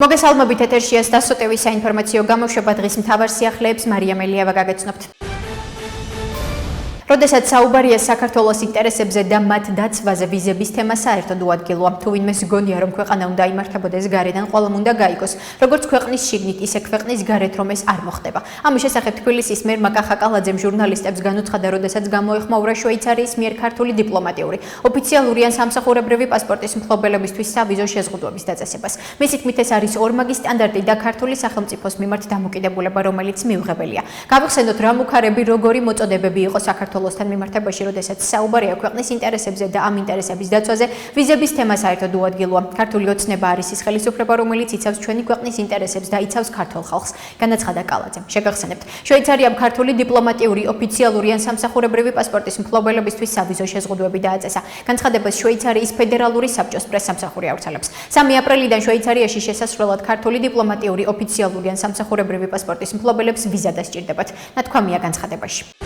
მოგესალმებით ეთერშია დასოტევის საინფორმაციო გამოშვება დღის მთავარ სიახლეებს მარიამ ელიევა გაგეცნობთ. როდესაც საუბარია საქართველოს ინტერესებზე და მათ დაცვაზე ვიზების თემა საერთოდ უადგილოა. თუ ვინმე ზგონია რომ ქვეყანა უნდა იმართებოდეს გარედან, ყველამ უნდა გაიგოს, როგორც ქვეყნის შიგნით, ისე ქვეყნის გარეთ რომ ეს არ მოხდება. ამის შესახებ თბილისის მერ მაკა ხაკალაძემ ჟურნალისტებს განუცხადა, როდესაც გამოეხმაურა შვეიცარიის მიერ ქართული დიპლომატიური, ოფიციალური ან სამსახურებრივი პასპორტის მფლობელებისთვის სავიზო შეზღუდვების დაწესებას. მისი თქმით, ეს არის ორმაგი სტანდარტი და ქართული სახელმწიფოს მიმართ დამოკიდებულება, რომელიც მიუღებელია. გავიხსენოთ, რა მუქარები, როგორი მოწოდებები იყო საქართველოს ლოსთან მიმართებაში, როდესაც საუბარია ქვეყნის ინტერესებზე და ამ ინტერესების დაცვაზე, ვიზების თემა საერთოდ უადგილოა. ქართული ოცნება არის ის ხელისუფლება, რომელიც იცავს ჩვენი ქვეყნის ინტერესებს და იცავს ქართულ ხალხს, განაცხადა კალაძემ. შეგახსენებთ, შვეიცარიამ ქართული დიპლომატიური, ოფიციალური ან სამსახურებრივი პასპორტის მფლობელებისთვის სავიზო შეზღუდვები დააწესა. განცხადებას შვეიცარიის ფედერალური საბჭოს პრესსამსახური ავრცელებს. 3 აპრილიდან შვეიცარიაში შესასვლელად ქართული დიპლომატიური, ოფიციალური ან სამსახურებრივი პასპორტის მფლობელებს ვიზა დასჭირდებათ. ნათქვამია განცხადებაში.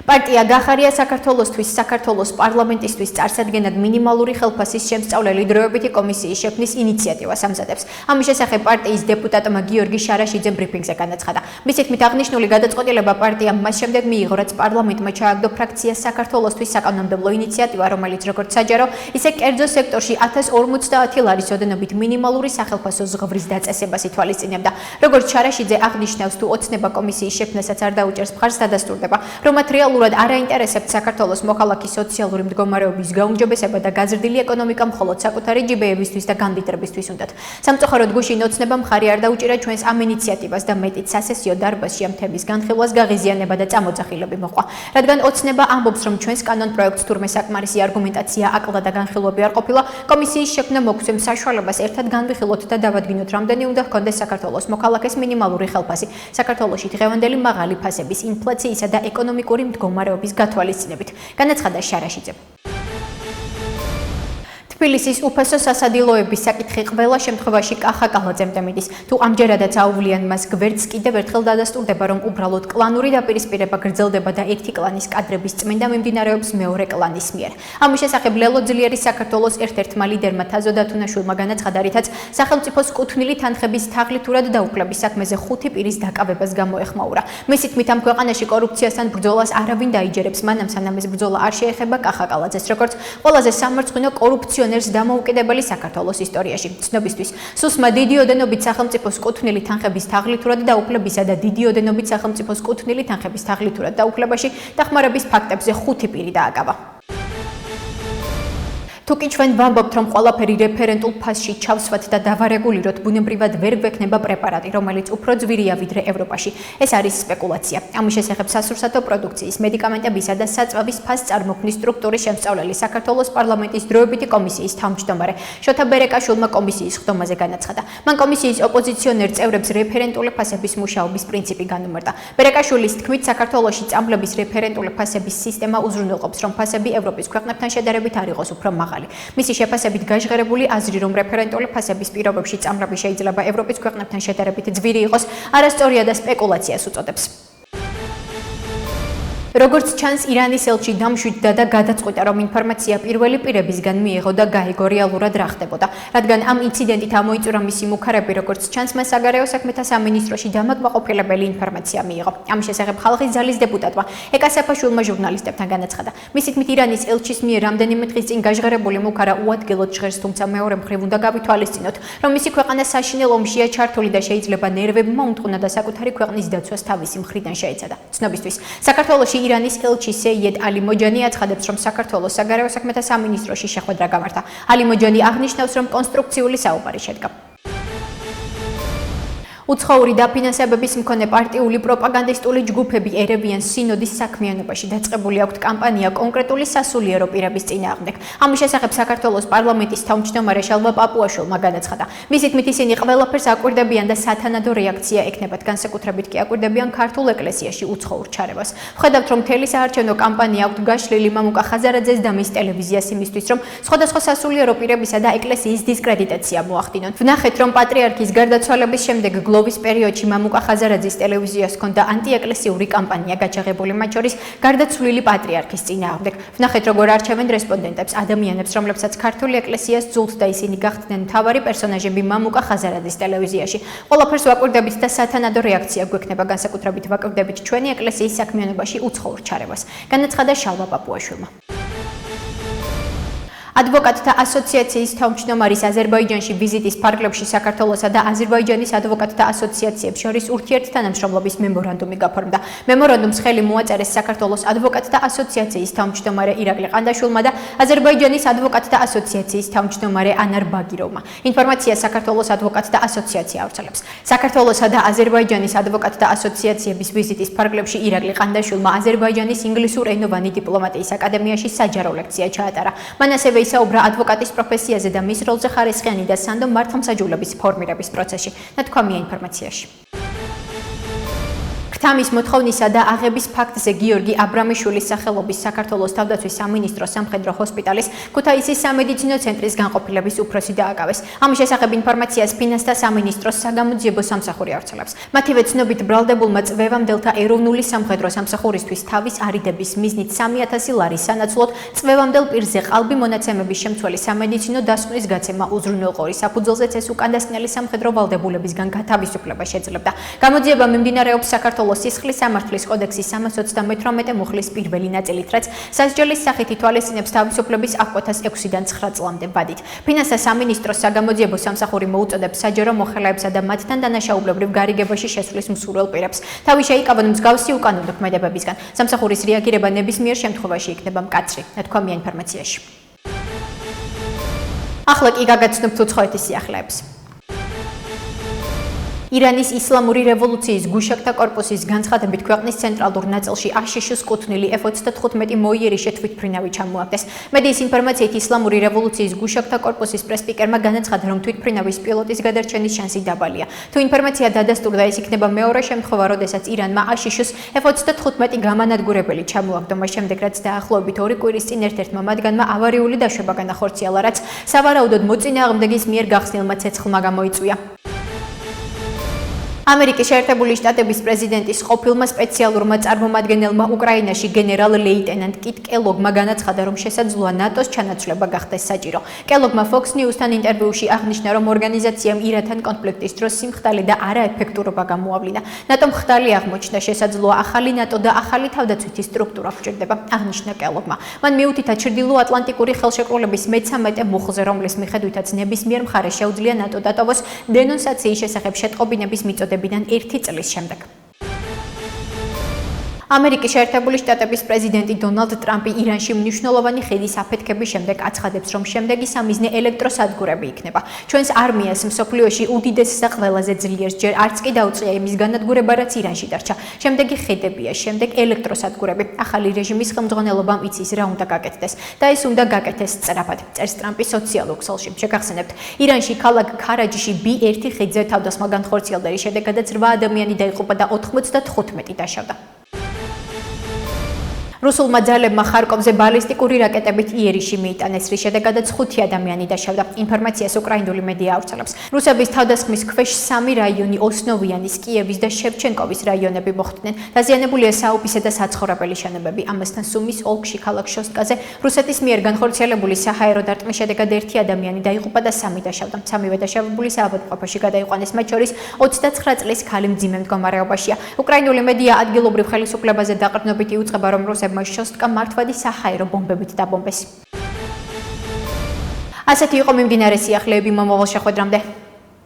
პარტია გახარია საქართველოსთვის საქართველოს პარლამენტისთვის წარსადგენად მინიმალური ხელფასის შემსწავლელი დროებითი კომისიის შექმნის ინიციატივას ამზადებს. ამის შესახებ პარტიის დეპუტატმა გიორგი შარაშიძემ ბრიფინგზე განაცხადა. მისი თქმით, აღნიშნული გადაწყვეტილება პარტიამ მას შემდეგ მიიღო, რაც პარლამენტმა ჩააგდო ფრაქციას საქართველოსთვის საკანონმდებლო ინიციატივა, რომელიც როგორც საჯარო, ისე კერძო სექტორში 1050 ლარის ოდენობით მინიმალური სახელფასო ზღვრის დაწესებას ითვალისწინებდა. როგორც შარაშიძე აღნიშნავს, თუ ოცნება კომისიის შექმნასაც არ დაუჭერს მხარს, დადასტურდება, რომ მათ რეალურად არ აინტერესებთ საქართველოს მოქალაქის სოციალური მდგომარეობის გაუმჯობესება და გაზრდილი ეკონომიკა, მხოლოდ საკუთარი ჯიბეებისთვის და განდიდრებისთვის უნდათ. სამწუხაროდ გუშინ ოცნებამ მხარი არ დაუჭირა ჩვენს ამ ინიციატივას და მეტიც სასესიო დარბაზში ამ თემის განხილვას გაღიზიანება და წამოძახილები მოყვა. რადგან ოცნება ამბობს, რომ ჩვენს კანონ პროექტს თურმე საკმარისი არგუმენტაცია, აკლა და განხილვები არ ყოფილა, კომისიის შექმნა მოგვცემს საშუალებას ერთად განვიხილოთ და დავადგინოთ, რამდენი უნდა ჰქონდეს საქართველოს მოქალაქეს მინიმალური ხელფასი. საქართველოში დღევანდელი მაღალი ფასების, ინფლაციისა და ეკონომიკური მდგომარეობის გათვალისწინებით, განაცხადა შარაშიძემ. თბილისის უფასო სასადილოების საკითხი ყველა შემთხვევაში კახა კალაძემ მიდის. თუ ამჯერადაც აუვლიან მას გვერდს, კიდევ ერთხელ დადასტურდება, რომ უბრალოდ კლანური დაპირისპირება გრძელდება და ერთი კლანის კადრების წმენდა მიმდინარეობს მეორე კლანის მიერ. ამის შესახებ ლელო ძლიერის საქართველოს ერთ-ერთმა ლიდერმა თაზო დათუნაშვილმა განაცხადა, რითაც სახელმწიფოს კუთვნილი თანხების თაღლითურად დაუფლების საქმეზე 5 პირის დაკავებას გამოეხმაურა. მისი თქმით, ამ ქვეყანაში კორუფციასთან ბრძოლას არავინ დაიჯერებს, მანამ სანამ ეს ბრძოლა არ შეეხება კახა კალაძეს, როგორც ყველაზე სამარცხვინო კორუფციონერს დამოუკიდებელი საქართველოს ისტორიაში. ცნობისთვის, სუსმა დიდი ოდენობით სახელმწიფოს კუთვნილი თანხების თაღლითურად დაუფლებისა და დიდი ოდენობით სახელმწიფოს კუთვნილი თანხების თაღლითურად დაუფლებაში დახმარების ფაქტებზე 5 პირი დააკავა. თუკი ჩვენ ვამბობთ, რომ ყველაფერი რეფერენტულ ფასში ჩავსვათ და დავარეგულიროთ, ბუნებრივად ვერ გვექნება პრეპარატი, რომელიც უფრო ძვირია ვიდრე ევროპაში. ეს არის სპეკულაცია. ამის შესახებ სასურსათო პროდუქციის, მედიკამენტებისა და საწვავის ფასწარმოქმნის სტრუქტურის შემსწავლელი საქართველოს პარლამენტის დროებითი კომისიის თავმჯდომარე შოთა ბერეკაშვილმა კომისიის ხდომაზე განაცხადა. მან კომისიის ოპოზიციონერ წევრებს რეფერენტული ფასების მუშაობის პრინციპი განუმარტა. ბერეკაშვილის თქმით, საქართველოში წამლების რეფერენტული ფასების სისტემა უზრუნველყოფს, რომ ფასები ევროპის ქვეყნებთან შედარებით არ იყოს უფრო მაღალი. მისი შეფასებით გაჟღერებული აზრი, რომ რეფერენტული ფასების პირობებში წამლები შეიძლება ევროპის ქვეყნებთან შედარებით ძვირი იყოს, არასწორია და სპეკულაციას უწოდებს. როგორც ჩანს, ირანის ელჩი დამშვიდდა და გადაწყვიტა, რომ ინფორმაცია პირველი პირებისგან მიიღო და გაიგო რეალურად რა ხდებოდა. რადგან ამ ინციდენტით ამოიწურა მისი მუქარები, როგორც ჩანს, მას საგარეო საქმეთა სამინისტროში დამაკმაყოფილებელი ინფორმაცია მიიღო. ამის შესახებ ხალხის ძალის დეპუტატმა ეკა საფაშვილმა ჟურნალისტებთან განაცხადა. მისი თქმით, ირანის ელჩის მიერ რამდენიმე დღის წინ გაჟღერებული მუქარა უადგილოდ ჟღერს, თუმცა მეორე მხრივ უნდა გავითვალისწინოთ, რომ მისი ქვეყანა საშინელ ომშია ჩართული და შეიძლება ნერვებმა უმტყუნა და საკუთარი ქვეყნის დაცვას თავისი მხრიდან შეეცადა. ცნობისთვის, საქართველოში ირანის ელჩი სეიედ ალი მოჯანი აცხადებს, რომ საქართველოს საგარეო საქმეთა სამინისტროში შეხვედრა გამართა. ალი მოჯანი აღნიშნავს, რომ კონსტრუქციული საუბარი შედგა. უცხოური დაფინანსებების მქონე პარტიული პროპაგანდისტული ჯგუფები ერევიან სინოდის საქმიანობაში. დაწყებული აქვთ კამპანია კონკრეტული სასულიერო პირების წინააღმდეგ. ამის შესახებ საქართველოს პარლამენტის თავმჯდომარე შალვა პაპუაშვილმა განაცხადა. მისი თქმით, ისინი ყველაფერს აკვირდებიან და სათანადო რეაქცია ექნებათ, განსაკუთრებით კი აკვირდებიან ქართულ ეკლესიაში უცხოურ ჩარევას. ვხედავთ, რომ მთელი საარჩევნო კამპანია აქვთ გაშლილი მამუკა ხაზარაძეს და მის ტელევიზიას იმისთვის, რომ სხვადასხვა სასულიერო პირებისა და ეკლესიის დისკრედიტაცია მოახდინონ. ვნახეთ, რომ პატრიარქის გარდაცვალების შემდეგ გლოვის პერიოდში მამუკა ხაზარაძის ტელევიზიას ჰქონდა ანტიეკლესიური კამპანია გაჩაღებული, მათ შორის გარდაცვლილი პატრიარქის წინააღმდეგ. ვნახეთ, როგორ არჩევენ რესპონდენტებს ადამიანებს, რომლებსაც ქართული ეკლესიას ძულთ და ისინი გახდნენ მთავარი პერსონაჟები მამუკა ხაზარაძის ტელევიზიაში. ყველაფერს ვაკვირდებით და სათანადო რეაქცია გვექნება, განსაკუთრებით ვაკვირდებით ჩვენი ეკლესიის საქმიანობაში უცხოურ ჩარევას. განაცხადა შალვა პაპუაშვილმა. ადვოკატთა ასოციაციის თავმჯდომარის აზერბაიჯანში ვიზიტის ფარგლებში საქართველოსა და აზერბაიჯანის ადვოკატთა ასოციაციებს შორის ურთიერთთანამშრომლობის მემორანდუმი გაფორმდა. მემორანდუმს ხელი მოაწერეს საქართველოს ადვოკატთა ასოციაციის თავმჯდომარე ირაკლი ყანდაშვილმა და აზერბაიჯანის ადვოკატთა ასოციაციის თავმჯდომარე ანარ ბაგიროვმა. ინფორმაცია საქართველოს ადვოკატთა ასოციაცია ავრცელებს. საქართველოსა და აზერბაიჯანის ადვოკატთა ასოციაციების ვიზიტის ფარგლებში ირაკლი ყანდაშვილმა აზერბაიჯანის ინგლისურენოვანი დიპლომატიის აკადემიაში საჯარო ლექცია ჩაატარა. მან ასევე ისაუბრა ადვოკატის პროფესიაზე და მის როლზე ხარისხიანი და სანდო მართლმსაჯულების ფორმირების პროცესში. ნათქვამია ინფორმაციაში. თამის მოთხოვნისა და აღების ფაქტზე გიორგი აბრამიშვილის სახელობის საქართველოს თავდაცვის სამინისტროს სამხედრო ჰოსპიტალის ქუთაისის სამედიცინო ცენტრის განყოფილების უფროსი დააკავეს. ამის შესახებ ინფორმაციას ფინანსთა სამინისტროს საგამოძიებო სამსახური ავრცელებს. მათივე ცნობით ბრალდებულმა წვევამდელთა ეროვნული სამხედრო სამსახურისთვის თავის არიდების მიზნით 3000 ლარი სანაცვლოდ წვევამდელ პირზე ყალბი მონაცემების შემცველი სამედიცინო დასკვნის გაცემა უზრუნველყორი საფუძველზეც ეს უკანასკნელი სამხედრო ვალდებულებისგან გათავისუფლება შეძლებდა. გამოძიება მიმდინარეობს საქართველოს სისხლის სამართლის კოდექსის 338 მუხლის პირველი ნაწილით, რაც სასჯელის სახით ითვალისწინებს თავისუფლების აღკვეთას 6-დან 9 წლამდე ვადით. ფინანსთა სამინისტროს საგამოძიებო სამსახური მოუწოდებს საჯარო მოხელეებსა და მათთან დანაშაულებრივ გარიგებაში შესვლის მსურველ პირებს. თავი შეიკავონ მსგავსი უკანონო ქმედებებისგან. სამსახურის რეაგირება ნებისმიერ შემთხვევაში იქნება მკაცრი. ნათქვამია ინფორმაციაში. ახლა კი გაგაცნობთ უცხოეთის სიახლეებს. ირანის ისლამური რევოლუციის გუშაკთა კორპუსის განცხადებით ქვეყნის ცენტრალურ ნაწილში აშშ-ს კუთვნილი F-35 მოიერიშე თვითმფრინავი ჩამოაგდეს. მედიის ინფორმაციით ისლამური რევოლუციის გუშაკთა კორპუსის პრესპიკერმა განაცხადა, რომ თვითმფრინავის პილოტის გადარჩენის შანსი დაბალია. თუ ინფორმაცია დადასტურდა, ეს იქნება მეორე შემთხვევა, როდესაც ირანმა აშშ-ს F-35 გამანადგურებელი ჩამოაგდო, მას შემდეგ რაც დაახლოებით 2 კვირის წინ ერთ-ერთმა მათგანმა ავარიული დაშვება განახორციელა, რაც სავარაუდოდ მოწინააღმდეგის მიერ გახსნილმა ცეცხლმა გამოიწვია. ამერიკის შეერთებული შტატების პრეზიდენტის ყოფილმა სპეციალურმა წარმომადგენელმა უკრაინაში გენერალ-ლეიტენანტ კიტ კელოგმა განაცხადა, რომ შესაძლოა ნატოს ჩანაცვლება გახდეს საჭირო. კელოგმა Fox News-თან ინტერვიუში აღნიშნა, რომ ორგანიზაციამ ირანთან კონფლიქტის დროს სიმხდალი და არაეფექტურობა გამოავლინა. ნატომ ხდალი აღმოჩნდა, შესაძლოა ახალი ნატო და ახალი თავდაცვითი სტრუქტურა გვჭირდება, აღნიშნა კელოგმა. მან მიუთითა ჩრდილო-ატლანტიკური ხელშეკრულების მე-13 მუხლზე, რომლის მიხედვითაც ნებისმიერ მხარეს შეუძლია ნატო დატოვოს დენონსაციის შესახებ შეტყობინების მიწოდება. 1 წლის შემდეგ. ამერიკის შეერთებული შტატების პრეზიდენტი დონალდ ტრამპი ირანში მნიშვნელოვანი ხედის აფეთქების შემდეგ აცხადებს, რომ შემდეგი სამიზნე ელექტროსადგურები იქნება. ჩვენს არმიას მსოფლიოში უდიდესს და ყველაზე ძლიერს ჯერ არც კი დაუწყია იმის განადგურება, რაც ირანში დარჩა. შემდეგი ხედებია, შემდეგ ელექტროსადგურები. ახალი რეჟიმის ხელმძღვანელობამ იცის, რა უნდა გაკეთდეს და ეს უნდა გაკეთდეს სწრაფად. წერს ტრამპი სოციალურ ქსელში. შეგახსენებთ, ირანში ქალაქ ქარაჯში B1 ხიდზე თავდასხმა განხორციელდა, რის შედეგადაც 8 ადამიანი დაიღუპა და 95 დაშავდა. რუსულმა ძალებმა ხარკოვზე ბალისტიკური რაკეტებით იერიში მიიტანეს, რის შედეგადაც 5 ადამიანი დაშავდა. ინფორმაციას უკრაინული მედია ავრცელებს. რუსების თავდასხმის ქვეშ 3 რაიონი ოსნოვიანის, კიევის და შევჩენკოვის რაიონები მოხვდნენ. დაზიანებულია საოფისე და საცხოვრებელი შენობები. ამასთან სუმის ოლქში ქალაქ შოსტკაზე რუსეთის მიერ განხორციელებული საჰაერო დარტყმის შედეგად 1 ადამიანი დაიღუპა და 3 დაშავდა. 3-ვე დაშავებული საავადმყოფოში გადაიყვანეს, მათ შორის 29 წლის ქალი მძიმე მდგომარეობაშია. უკრაინული მედია ადგილობრივ ხელისუფლებაზე დაყრდნობით იუწყება, რომ რუსებმა შოსტკა მართვადი საჰაერო ბომბებით დაბომბეს. ასეთი იყო მიმდინარე სიახლეები მომავალ შეხვედრამდე.